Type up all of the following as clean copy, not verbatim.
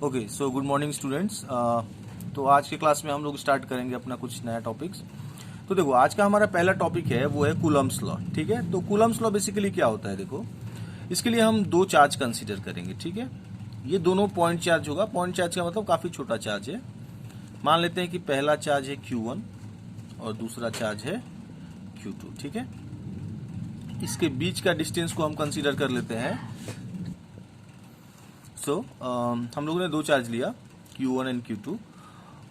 Okay, so good morning students. तो आज के क्लास में हम लोग स्टार्ट करेंगे अपना कुछ नया टॉपिक्स। तो देखो, आज का हमारा पहला टॉपिक है वो है कूलम्स लॉ। ठीक है, तो कूलम्स लॉ बेसिकली क्या होता है, देखो इसके लिए हम दो चार्ज कंसीडर करेंगे। ठीक है, ये दोनों पॉइंट चार्ज होगा। पॉइंट चार्ज का मतलब काफी छोटा चार्ज है। मान लेते हैं कि पहला चार्ज है Q1 और दूसरा चार्ज है Q2। ठीक है, इसके बीच का डिस्टेंस को हम कंसीडर कर लेते हैं। हम लोगों ने दो चार्ज लिया Q1 एंड Q2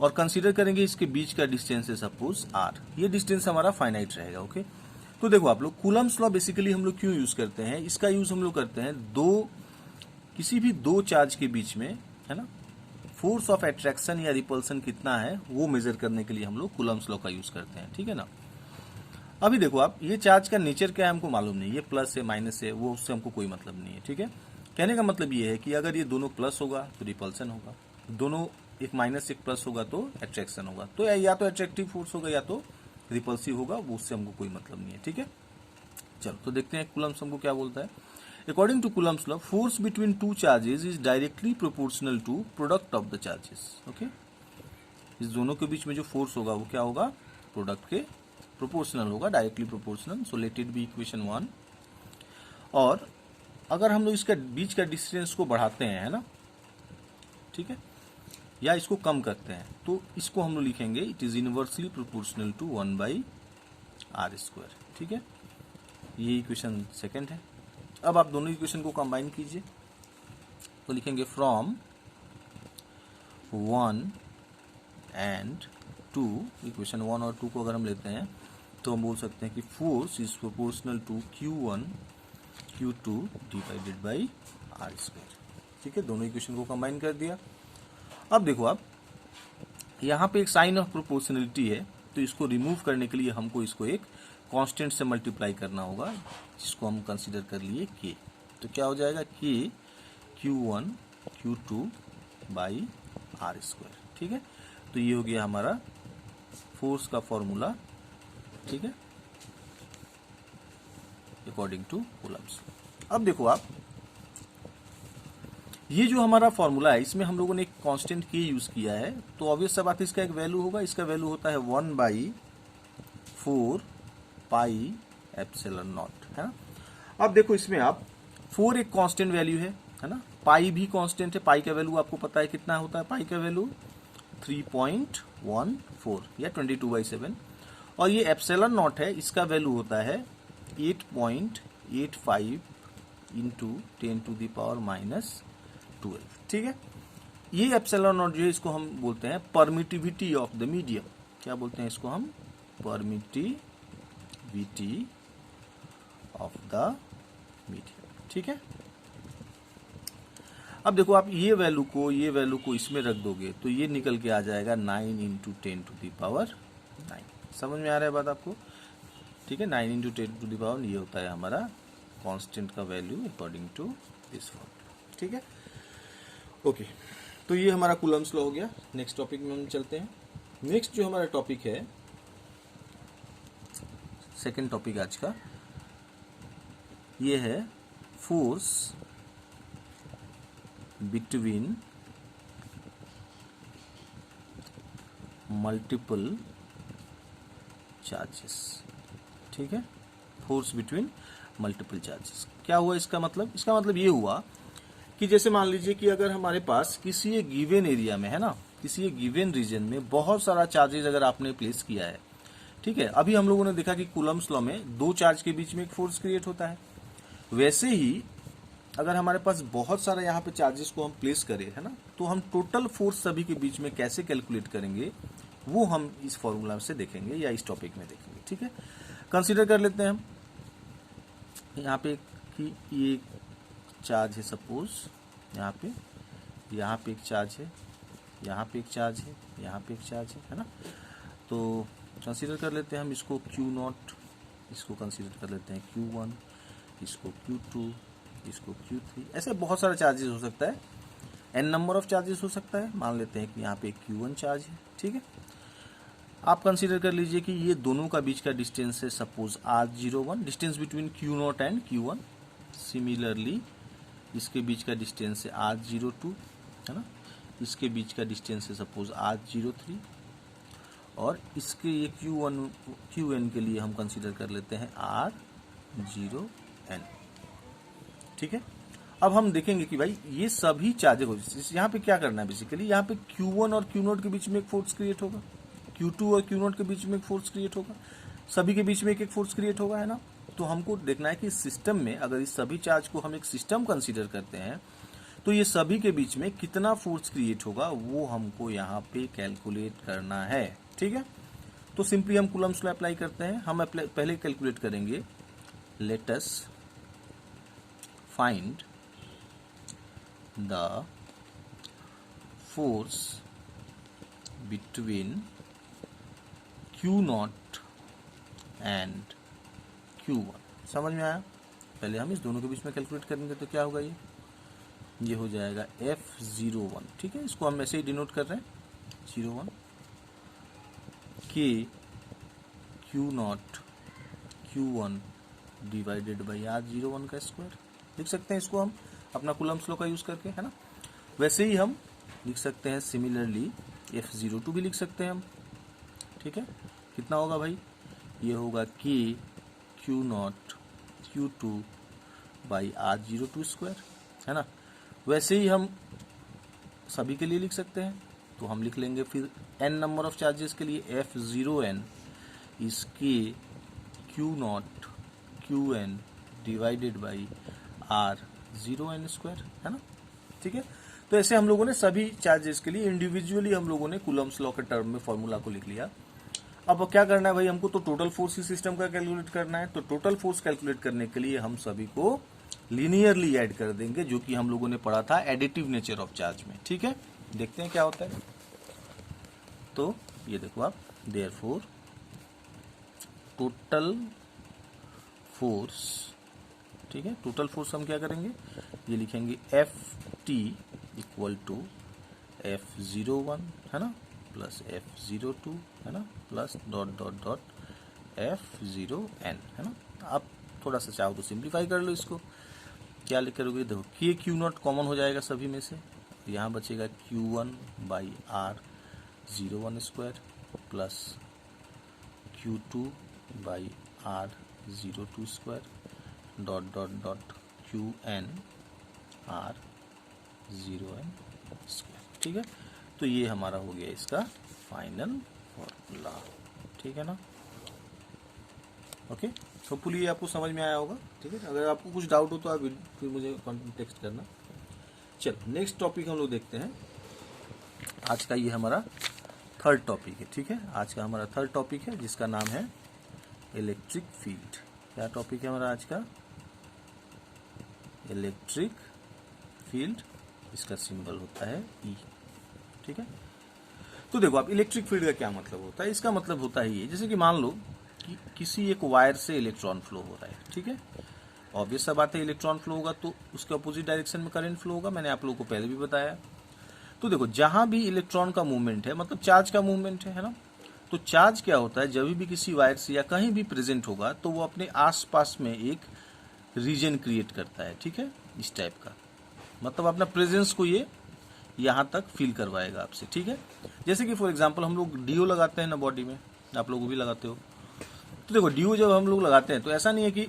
और कंसीडर करेंगे इसके बीच का डिस्टेंस है सपोज R। ये डिस्टेंस हमारा फाइनाइट रहेगा। ओके, तो देखो आप लोग, कूलम्स लॉ बेसिकली हम लोग क्यों यूज करते हैं, इसका यूज हम लोग करते हैं किसी भी दो चार्ज के बीच में, है ना, फोर्स ऑफ अट्रैक्शन या रिपल्सन कितना है वो मेजर करने के लिए हम लोग कूलम्स लॉ का यूज करते हैं। ठीक है ना। अभी देखो आप, ये चार्ज का नेचर क्या है हमको मालूम नहीं, ये प्लस है माइनस है, वो उससे हमको कोई मतलब नहीं है। ठीक है, कहने का मतलब ये है कि अगर ये दोनों प्लस होगा तो रिपल्सन होगा, दोनों एक माइनस एक प्लस होगा तो अट्रैक्शन होगा। तो या तो अट्रैक्टिव फोर्स होगा या तो रिपल्सिव होगा, वो उससे हमको कोई मतलब नहीं है। ठीक है, चलो तो देखते हैं कूलम्स हमको क्या बोलता है। According to Coulomb's law, force between two charges is directly proportional to product of the charges. Okay, इस दोनों के बीच में जो फोर्स होगा वो क्या होगा, प्रोडक्ट के प्रोपोर्शनल होगा, directly proportional. So let it be equation 1। और अगर हम लोग इसका बीच का डिस्टेंस को बढ़ाते हैं, है ना, ठीक है, या इसको कम करते हैं, तो इसको हम लोग लिखेंगे it is inversely proportional to 1/r²। ठीक है, ये इक्वेशन सेकंड है। अब आप दोनों इक्वेशन को कंबाइन कीजिए तो लिखेंगे फ्रॉम 1 एंड 2, इक्वेशन 1 और 2 को अगर हम लेते हैं तो हम बोल सकते हैं कि force is proportional to Q1 Q2 divided by R²। ठीक है, दोनों इक्वेशन को कंबाइन कर दिया। अब देखो आप, यहाँ पे एक साइन ऑफ प्रोपोर्शनलिटी है, तो इसको रिमूव करने के लिए हमको इसको एक कांस्टेंट से मल्टीप्लाई करना होगा, जिसको हम कंसीडर कर लिए K। तो क्या हो जाएगा, K Q1 Q2 by R²। ठीक है, तो ये हो गया हमारा फोर्स का फॉर्मूला। ठीक है, अकॉर्डिंग टू कूलम्स। अब देखो आप, ये जो हमारा फॉर्मूला है इसमें हम लोगों ने एक कांस्टेंट K यूज किया है, तो ऑब्वियस सा बात है इसका एक वैल्यू होगा। इसका वैल्यू होता है 1/4 पाई एप्सिलॉन नॉट, है ना। अब देखो इसमें आप 4 एक कांस्टेंट वैल्यू है ना, पाई भी कांस्टेंट है। पाई का वैल्यू आपको पता है कितना होता है, पाई का वैल्यू 3.14 या 22/7। और ये एप्सिलॉन नॉट है, इसका वैल्यू होता है 8.85 इंटू 10⁻⁻12। ठीक है, ये एप्सिलॉन नॉट जो है इसको हम बोलते हैं परमिटिविटी ऑफ द मीडियम। क्या बोलते हैं इसको हम, परमिटिविटी ऑफ द मीडियम। ठीक है, अब देखो आप, ये वैल्यू को इसमें रख दोगे तो ये निकल के आ जाएगा 9 इंटू 10⁻⁹। समझ में आ रहा है बात आपको। ठीक है, 9 इंटू 10⁻, ये होता है हमारा कांस्टेंट का value according to this formula. ठीक है, ओके, तो ये हमारा कूलम्स लॉ हो गया। नेक्स्ट टॉपिक में हम चलते हैं। नेक्स्ट जो हमारा टॉपिक है, सेकंड टॉपिक आज का, ये है फोर्स बिटवीन मल्टीपल चार्जेस। ठीक है, फोर्स बिटवीन मल्टीपल चार्जेस क्या हुआ इसका मतलब, इसका मतलब ये हुआ कि जैसे मान लीजिए कि अगर हमारे पास किसी एक गिवन एरिया में, है ना, किसी एक गिवन रीजन में बहुत सारा चार्जेस अगर आपने प्लेस किया है। ठीक है, अभी हम लोगों ने देखा कि कूलम्स लॉ में दो चार्ज के बीच में एक फोर्स क्रिएट होता है। वैसे ही अगर हमारे पास बहुत सारा यहाँ पे चार्जेस को हम प्लेस करें, है ना, तो हम टोटल फोर्स सभी के बीच में कैसे कैलकुलेट करेंगे वो हम इस फॉर्मूला से देखेंगे या इस टॉपिक में देखेंगे। ठीक है, कंसीडर कर लेते हैं हम यहाँ पे कि ये चार्ज है सपोज, यहाँ पे एक चार्ज है, यहाँ पे एक चार्ज है, यहाँ पे एक चार्ज है ना। तो कंसीडर कर लेते हैं हम इसको Q0, इसको कंसीडर कर लेते हैं Q1, इसको Q2, इसको Q3। ऐसे बहुत सारा चार्जेस हो सकता है, n नंबर ऑफ चार्जेस हो सकता है। मान लेते हैं कि यहाँ पे Q1 चार्ज है। ठीक है, आप कंसीडर कर लीजिए कि ये दोनों का बीच का डिस्टेंस है suppose R01, distance between Q0 and Q1। Similarly इसके बीच का डिस्टेंस है R02, है ना। इसके बीच का डिस्टेंस है सपोज R03 और इसके ये Qn के लिए हम कंसीडर कर लेते हैं R0n। ठीक है, अब हम देखेंगे कि भाई ये सभी चार्जेस हो, यहाँ पे क्या करना है बेसिकली, यहाँ पे Q1 और Q0 के बीच में एक फोर्स क्रिएट होगा, Q2 और Q0 के बीच में एक फोर्स क्रिएट होगा, सभी के बीच में एक एक फोर्स क्रिएट होगा, है ना। तो हमको देखना है कि सिस्टम में अगर इस सभी चार्ज को हम एक सिस्टम कंसीडर करते हैं तो ये सभी के बीच में कितना फोर्स क्रिएट होगा वो हमको यहाँ पे कैलकुलेट करना है। ठीक है, तो सिंपली हम कूलम्स लॉ अप्लाई करते हैं। हम पहले कैलकुलेट करेंगे, let us find the force between Q0 and Q1। समझ में आया? पहले हम इस दोनों के बीच में कैलकुलेट करेंगे तो क्या होगा, ये हो जाएगा F01। ठीक है, इसको हम ऐसे ही डिनोट कर रहे हैं 01 K Q0 Q1 divided by R01 का स्क्वायर। लिख सकते हैं इसको हम अपना कूलम्स लॉ का यूज करके, है ना। वैसे ही हम लिख सकते हैं सिमिलरली F02 भी लिख सकते हैं हम। ठीक है, कितना होगा भाई, ये होगा K Q0 Q2 by R02 square, है ना। वैसे ही हम सभी के लिए लिख सकते हैं, तो हम लिख लेंगे फिर n नंबर ऑफ चार्जेस के लिए F0n is K Q0 Qn divided by R0n square, है ना। ठीक है, तो ऐसे हम लोगों ने सभी चार्जेस के लिए इंडिविजुअली हम लोगों ने कूलम्स लॉ के टर्म में फॉर्मूला को लिख लिया। अब क्या करना है भाई, हमको तो टोटल फोर्स ही सिस्टम का कैलकुलेट करना है। तो टोटल फोर्स कैलकुलेट करने के लिए हम सभी को लीनियरली ऐड कर देंगे, जो कि हम लोगों ने पढ़ा था एडिटिव नेचर ऑफ चार्ज में। ठीक है, देखते हैं क्या होता है। तो ये देखो आप, देयरफॉर टोटल फोर्स, ठीक है, टोटल फोर्स हम क्या करेंगे, ये लिखेंगे Ft इक्वल टू F01, है ना, प्लस F02, है ना, plus dot dot dot F0n, है ना। आप थोड़ा सा चाहो तो सिंप्लीफाई कर लो इसको। क्या लिख करोगे, देखो K Q0 कॉमन हो जाएगा सभी में से, यहाँ बचेगा Q1 by R01 square plus Q2 by R02 square dot dot dot Qn R0n square. ठीक है, तो ये हमारा हो गया इसका फाइनल फॉर्मूला। ठीक है ना, ओके, होपफुली ये आपको समझ में आया होगा। ठीक है, अगर आपको कुछ डाउट हो तो आप फिर मुझे टेक्स्ट करना। चलो नेक्स्ट टॉपिक हम लोग देखते हैं। आज का ये हमारा थर्ड टॉपिक है। ठीक है, आज का हमारा थर्ड टॉपिक है जिसका नाम है इलेक्ट्रिक फील्ड। क्या टॉपिक है हमारा आज का, इलेक्ट्रिक फील्ड, इसका सिंबल होता है E। ठीक है, तो देखो आप इलेक्ट्रिक फील्ड का क्या मतलब होता है। इसका मतलब होता है ये, जैसे कि मान लो कि किसी एक वायर से इलेक्ट्रॉन फ्लो हो रहा है। ठीक है, ऑब्वियस सा बात है, इलेक्ट्रॉन फ्लो होगा तो उसके अपोजिट डायरेक्शन में करंट फ्लो होगा, मैंने आप लोगों को पहले भी बताया। तो देखो जहां भी इलेक्ट्रॉन का मूवमेंट है, मतलब चार्ज का मूवमेंट है ना, तो चार्ज क्या होता है, जब भी किसी वायर से या कहीं भी प्रेजेंट होगा तो वो अपने आसपास में एक रीजन क्रिएट करता है। ठीक है, इस टाइप का, मतलब अपना प्रेजेंस को ये यहाँ तक फील करवाएगा आपसे। ठीक है, जैसे कि फॉर एग्जांपल हम लोग डीओ लगाते हैं ना बॉडी में, आप लोग भी लगाते हो। तो देखो डीओ जब हम लोग लगाते हैं तो ऐसा नहीं है कि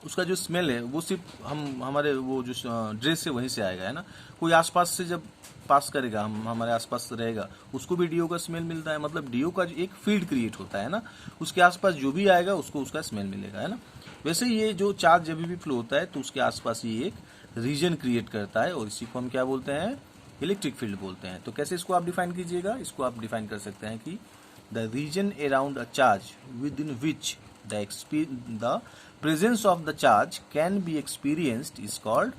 उसका जो स्मेल है वो सिर्फ हमारे वो जो ड्रेस है वहीं से आएगा, है ना। कोई आसपास से जब पास करेगा, हम हमारे आसपास रहेगा, उसको भी डीओ का स्मेल मिलता है। मतलब डीओ का एक फील्ड क्रिएट होता है ना, उसके आसपास जो भी आएगा उसको उसका स्मेल मिलेगा, है ना। वैसे ये जो चार्ज जब भी फ्लो होता है तो उसके आसपास ये एक रीजन क्रिएट करता है और इसी को हम क्या बोलते हैं, इलेक्ट्रिक फील्ड बोलते हैं। तो कैसे इसको आप डिफाइन कीजिएगा, इसको आप डिफाइन कर सकते हैं कि the region around a charge with in which the presence of the charge can be experienced is called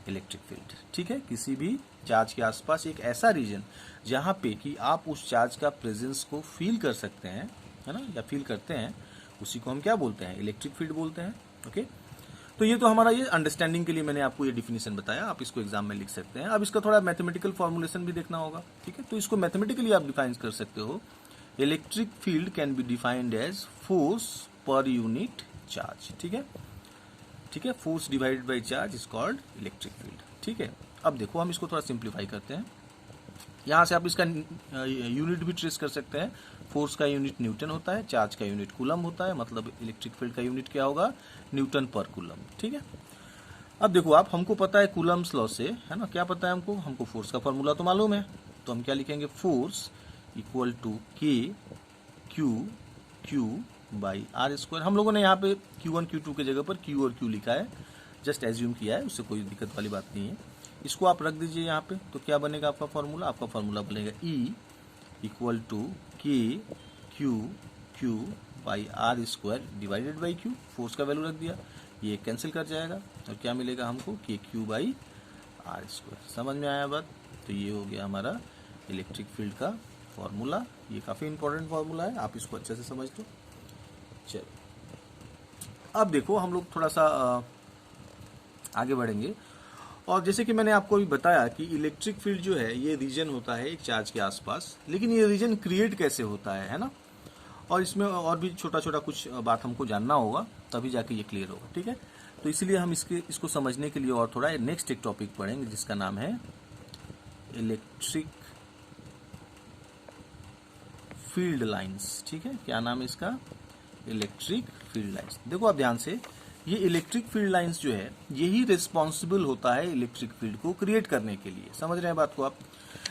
electric field. ठीक है, किसी भी चार्ज के आसपास एक ऐसा रीजन जहां पे कि आप उस चार्ज का प्रेजेंस को फील कर सकते हैं, है ना, या फील करते हैं, उसी को हम क्या बोलते हैं, इलेक्ट्रिक फील्ड बोलते हैं। ओके, तो ये तो हमारा ये अंडरस्टैंडिंग के लिए मैंने आपको ये डिफिनेशन बताया, आप इसको एग्जाम में लिख सकते हैं। अब इसका थोड़ा मैथमेटिकल फॉर्मुलेशन भी देखना होगा। ठीक है, तो इसको मैथमेटिकली आप डिफाइन कर सकते हो। Electric field can be defined as force per unit charge. ठीक है, ठीक है, force divided by charge is called electric field. ठीक है, अब देखो हम इसको थोड़ा सिंप्लीफाई करते हैं। यहाँ से आप इसका यूनिट भी ट्रेस कर सकते हैं। फोर्स का यूनिट न्यूटन होता है, चार्ज का यूनिट कूलम होता है, मतलब इलेक्ट्रिक फील्ड का यूनिट क्या होगा, न्यूटन पर कूलम। ठीक है, अब देखो आप, हमको पता है कूलम्स लॉ से, है ना, क्या पता है हमको फोर्स का फॉर्मूला तो मालूम है। तो हम क्या लिखेंगे, force equal to K Q by R square. हम लोगों ने यहाँ पे Q1 Q2 की जगह पर Q और Q लिखा है, जस्ट एज्यूम किया है, उससे कोई दिक्कत वाली बात नहीं है। इसको आप रख दीजिए यहाँ पे, तो क्या बनेगा आपका फॉर्मूला, आपका फॉर्मूला बनेगा E equal to K Q by R square divided by Q। Force का वैल्यू रख दिया, ये कैंसिल कर जाएगा और क्या मिलेगा हमको, के क्यू बाई आर स्क्वायर। समझ में आया बात। तो ये हो गया हमारा इलेक्ट्रिक फील्ड का फॉर्मूला। ये काफ़ी इंपॉर्टेंट फॉर्मूला है, आप इसको अच्छे से समझ लो। चलो अब देखो हम लोग थोड़ा सा आगे बढ़ेंगे। और जैसे कि मैंने आपको अभी बताया कि इलेक्ट्रिक फील्ड जो है ये रीजन होता है एक चार्ज के आसपास, लेकिन ये रीजन क्रिएट कैसे होता है ना, और इसमें और भी छोटा छोटा कुछ बात हमको जानना होगा, तभी जाके ये क्लियर होगा। ठीक है, तो इसलिए हम इसको समझने के लिए और थोड़ा नेक्स्ट एक टॉपिक पढ़ेंगे जिसका नाम है इलेक्ट्रिक फील्ड लाइंस। ठीक है, क्या नाम है इसका, इलेक्ट्रिक फील्ड लाइंस। देखो आप ध्यान से, ये इलेक्ट्रिक फील्ड लाइंस जो है यही रिस्पॉन्सिबल होता है इलेक्ट्रिक फील्ड को क्रिएट करने के लिए। समझ रहे हैं बात को आप।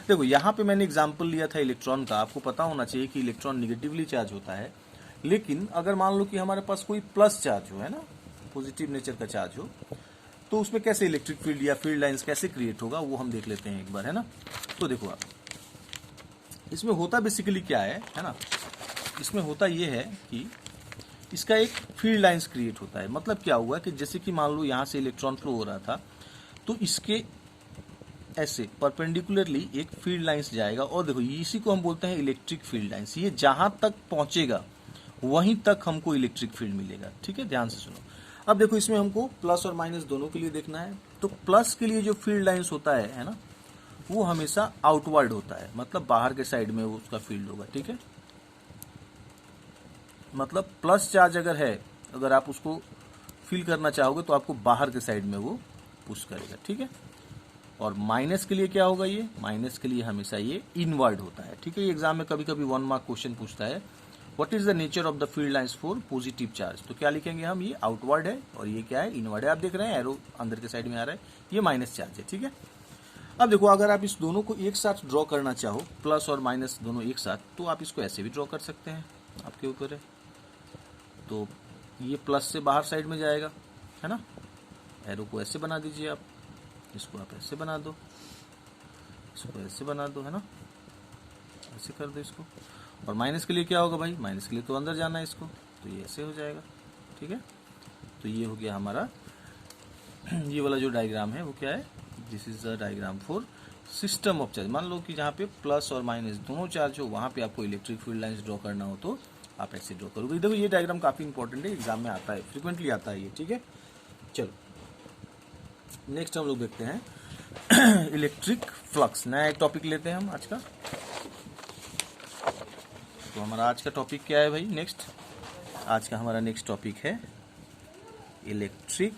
देखो यहाँ पे मैंने एग्जांपल लिया था इलेक्ट्रॉन का। आपको पता होना चाहिए कि इलेक्ट्रॉन निगेटिवली चार्ज होता है, लेकिन अगर मान लो कि हमारे पास कोई प्लस चार्ज हो, है ना, पॉजिटिव नेचर का चार्ज हो, तो उसमें कैसे इलेक्ट्रिक फील्ड या फील्ड लाइंस कैसे क्रिएट होगा वो हम देख लेते हैं एक बार, है ना। तो देखो आप, इसमें होता बेसिकली क्या है ना, इसमें होता ये है कि इसका एक फील्ड लाइंस क्रिएट होता है। मतलब क्या हुआ कि जैसे कि मान लो यहाँ से इलेक्ट्रॉन फ्लो हो रहा था, तो इसके ऐसे परपेंडिकुलरली एक फील्ड लाइंस जाएगा, और देखो इसी को हम बोलते हैं इलेक्ट्रिक फील्ड लाइंस। ये जहां तक पहुंचेगा वहीं तक हमको इलेक्ट्रिक फील्ड मिलेगा। ठीक है, ध्यान से सुनो। अब देखो इसमें हमको प्लस और माइनस दोनों के लिए देखना है। तो प्लस के लिए जो फील्ड लाइंस होता है ना, वो हमेशा आउटवर्ड होता है, मतलब बाहर के साइड में वो उसका फील्ड होगा। ठीक है, मतलब प्लस चार्ज अगर है, अगर आप उसको फील करना चाहोगे तो आपको बाहर के साइड में वो पुश करेगा। ठीक है, और माइनस के लिए क्या होगा, ये माइनस के लिए हमेशा ये इनवर्ड होता है। ठीक है, ये एग्जाम में कभी कभी 1 मार्क क्वेश्चन पूछता है, what is the nature of the field lines for positive charge. तो क्या लिखेंगे हम, ये आउटवर्ड है और ये क्या है, इनवर्ड है। आप देख रहे हैं एरो अंदर के साइड में आ रहा है, ये माइनस चार्ज है। ठीक है, अब देखो अगर आप इस दोनों को एक साथ ड्रॉ करना चाहो, प्लस और माइनस दोनों एक साथ, तो आप इसको ऐसे भी ड्रॉ कर सकते हैं, आपके ऊपर है। तो ये प्लस से बाहर साइड में जाएगा, है ना, एरो को ऐसे बना दीजिए आप, इसको आप ऐसे बना दो, इसको ऐसे बना दो, है ना, ऐसे कर दो इसको। और माइनस के लिए क्या होगा भाई, माइनस के लिए तो अंदर जाना है इसको, तो ये ऐसे हो जाएगा। ठीक है, तो ये हो गया हमारा ये वाला जो डायग्राम है वो क्या है, this is the diagram for system of charge. मान लो कि जहाँ पे प्लस और माइनस दोनों चार्ज हो, वहाँ पे आपको इलेक्ट्रिक फील्ड लाइंस ड्रॉ करना हो तो आप ऐसे ड्रॉ करोगे। देखो ये डायग्राम काफी इंपॉर्टेंट है, एग्जाम में आता है, फ्रिक्वेंटली आता है ये। ठीक है, चलो नेक्स्ट हम लोग देखते हैं इलेक्ट्रिक फ्लक्स। नया एक टॉपिक लेते हैं हम आज का। तो हमारा आज का टॉपिक क्या है भाई, नेक्स्ट आज का हमारा नेक्स्ट टॉपिक है इलेक्ट्रिक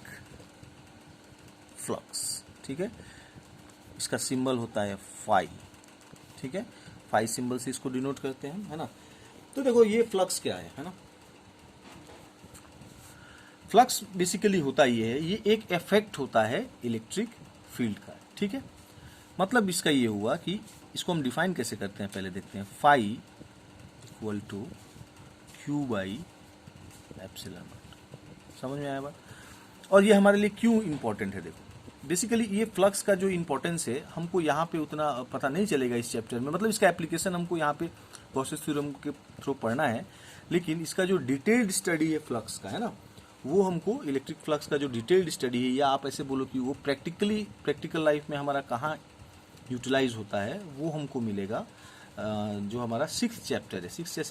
फ्लक्स। ठीक है, इसका सिंबल होता है फाई। ठीक है, फाई सिंबल से इसको डिनोट करते हैं, है ना। तो देखो ये फ्लक्स क्या है ना, फ्लक्स बेसिकली होता ये है, ये एक इफेक्ट होता है इलेक्ट्रिक फील्ड का। ठीक है, मतलब इसका ये हुआ कि इसको हम डिफाइन कैसे करते हैं, पहले देखते हैं। Phi equal to Q by epsilon naught. समझ में आया बात। और ये हमारे लिए क्यों इंपॉर्टेंट है, देखो बेसिकली ये फ्लक्स का जो इंपॉर्टेंस है हमको यहाँ पे उतना पता नहीं चलेगा इस चैप्टर में, मतलब इसका एप्लीकेशन हमको यहाँ पे गॉसेस थ्योरम के थ्रू पढ़ना है, लेकिन इसका जो डिटेल्ड स्टडी है फ्लक्स का, है ना, वो हमको इलेक्ट्रिक फ्लक्स का जो डिटेल्ड स्टडी है, या आप ऐसे बोलो कि वो प्रैक्टिकल लाइफ में हमारा कहाँ यूटिलाइज होता है, वो हमको मिलेगा जो हमारा 6th चैप्टर है, 6th या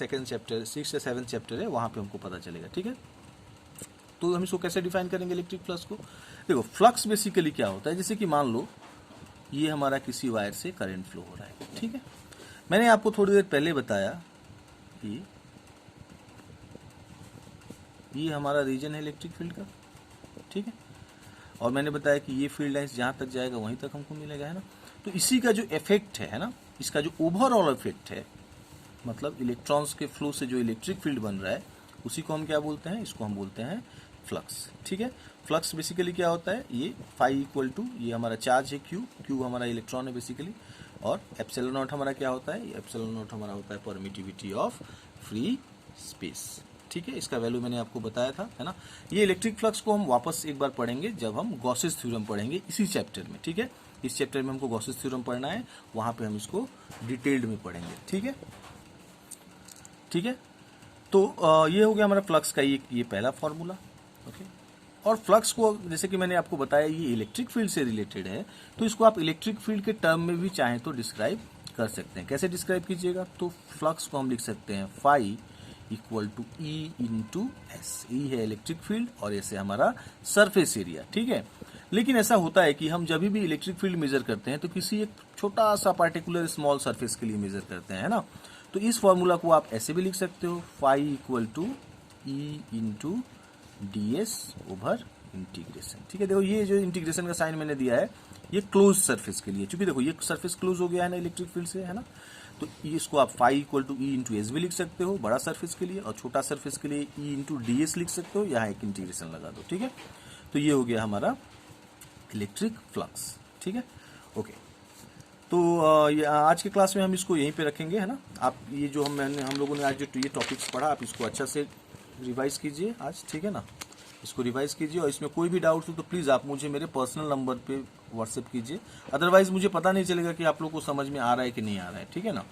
7th चैप्टर है, वहाँ पे हमको पता चलेगा। ठीक है, तो हम इसको कैसे डिफाइन करेंगे इलेक्ट्रिक फ्लक्स को। देखो फ्लक्स बेसिकली क्या होता है, जैसे कि मान लो ये हमारा किसी वायर से करंट फ्लो हो रहा है। ठीक है, मैंने आपको थोड़ी देर पहले बताया कि ये हमारा रीजन है इलेक्ट्रिक फील्ड का। ठीक है, और मैंने बताया कि ये फील्ड लाइंस जहां तक जाएगा वहीं तक हमको मिलेगा, है ना। तो इसी का जो इफेक्ट है ना, इसका जो ओवरऑल इफेक्ट है, मतलब इलेक्ट्रॉन्स के फ्लो से जो इलेक्ट्रिक फील्ड बन रहा है, उसी को हम क्या बोलते हैं, इसको हम बोलते हैं फ्लक्स। ठीक है, फ्लक्स बेसिकली क्या होता है, ये फाई इक्वल टू, ये हमारा चार्ज है क्यू हमारा इलेक्ट्रॉन है बेसिकली, और एप्सिलॉन नॉट हमारा क्या होता है, एप्सिलॉन नॉट हमारा होता है परमिटिविटी ऑफ फ्री स्पेस। ठीक है, इसका वैल्यू मैंने आपको बताया था, है ना। ये इलेक्ट्रिक फ्लक्स को हम वापस एक बार पढ़ेंगे जब हम गॉसेस थ्योरम पढ़ेंगे इसी चैप्टर में। ठीक है, इस चैप्टर में हमको गॉसेस थ्योरम पढ़ना है, वहां पे हम इसको डिटेल्ड में पढ़ेंगे। ठीक है, ठीक है। तो ये हो गया हमारा फ्लक्स का ये पहला फॉर्मूला। ओके, और फ्लक्स को जैसे कि मैंने आपको बताया ये इलेक्ट्रिक फील्ड से रिलेटेड है, तो इसको आप इलेक्ट्रिक फील्ड के टर्म में भी चाहें तो डिस्क्राइब कर सकते हैं। कैसे डिस्क्राइब कीजिएगा, तो फ्लक्स को हम लिख सकते हैं phi equal to E into S. E है इलेक्ट्रिक फील्ड और ऐसे हमारा सरफेस एरिया। ठीक है, लेकिन ऐसा होता है कि हम जब भी इलेक्ट्रिक फील्ड मेजर करते हैं तो किसी एक छोटा सा पार्टिकुलर स्मॉल सरफेस के लिए मेजर करते हैं, है ना। तो इस फॉर्मूला को आप ऐसे भी लिख सकते हो, phi equal to E into D S over integration. ठीक है, देखो ये जो इंटीग्रेशन का साइन मैंने दिया है ये क्लोज सरफेस के लिए, क्योंकि देखो ये सरफेस क्लोज हो गया है ना इलेक्ट्रिक फील्ड से, है ना। तो इसको आप phi equal to E into S भी लिख सकते हो बड़ा सरफेस के लिए, और छोटा सरफेस के लिए ई इंटू डी एस लिख सकते हो, यहाँ एक इंटीग्रेशन लगा दो। ठीक है, तो ये हो गया हमारा इलेक्ट्रिक फ्लक्स। ठीक है, ओके। तो आज के क्लास में हम इसको यहीं पे रखेंगे, है ना। आप ये जो हम लोगों ने आज जो ये टॉपिक्स पढ़ा, आप इसको अच्छा से रिवाइज कीजिए आज। ठीक है ना, इसको रिवाइज कीजिए, और इसमें कोई भी डाउट हो तो प्लीज़ आप मुझे मेरे पर्सनल नंबर पे व्हाट्सएप कीजिए, अदरवाइज मुझे पता नहीं चलेगा कि आप लोग को समझ में आ रहा है कि नहीं आ रहा है। ठीक है ना,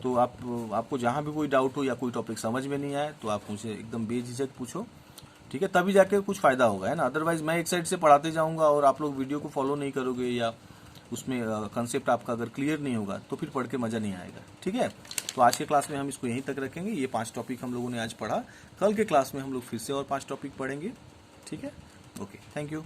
तो आपको जहाँ भी कोई डाउट हो या कोई टॉपिक समझ में नहीं आए तो आप मुझे एकदम बेझिझक पूछो। ठीक है, तभी जाके कुछ फायदा होगा, है ना। अदरवाइज मैं एक साइड से पढ़ाते जाऊंगा और आप लोग वीडियो को फॉलो नहीं करोगे, या उसमें कंसेप्ट आपका अगर क्लियर नहीं होगा तो फिर पढ़ के मजा नहीं आएगा। ठीक है, तो आज के क्लास में हम इसको यहीं तक रखेंगे। ये 5 टॉपिक हम लोगों ने आज पढ़ा, कल के क्लास में हम लोग फिर से और 5 टॉपिक पढ़ेंगे। ठीक है, ओके, थैंक यू।